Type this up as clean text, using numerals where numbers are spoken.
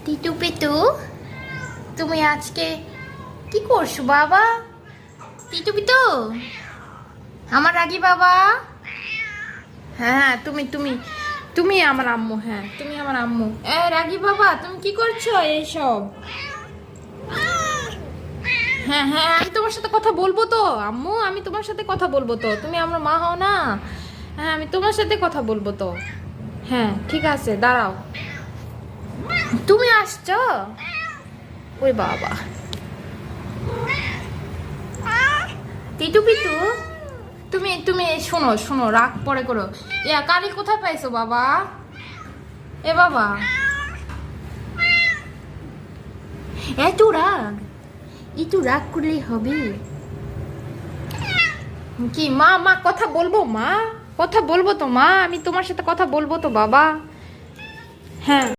টিটু পিটু, তুমি আজকে কি করছো বাবা? টিটু পিটু, আমার রাগি বাবা। হ্যাঁ, তুমি তুমি তুমি আমার আম্মু। হ্যাঁ, তুমি আমার আম্মু। রাগি বাবা, তুমি কি করছো এইসব? হ্যাঁ হ্যাঁ, আমি তোমার সাথে কথা বলবো তো আম্মু, আমি তোমার সাথে কথা বলবো তো। তুমি আমার মা হও না? হ্যাঁ, আমি তোমার সাথে কথা বলবো তো। হ্যাঁ ঠিক আছে, দাঁড়াও। তুমি আসছো? ওই বাবা, টিটু পিটু, তুমি তুমি শোনো শোনো, রাগ পরে করো। কালি কোথায় পাইছো বাবা? এ বাবা, এত রাগ, একটু রাগ করলেই হবে। কি মা, মা কথা বলবো মা, কথা বলবো তো মা, আমি তোমার সাথে কথা বলবো তো বাবা। হ্যাঁ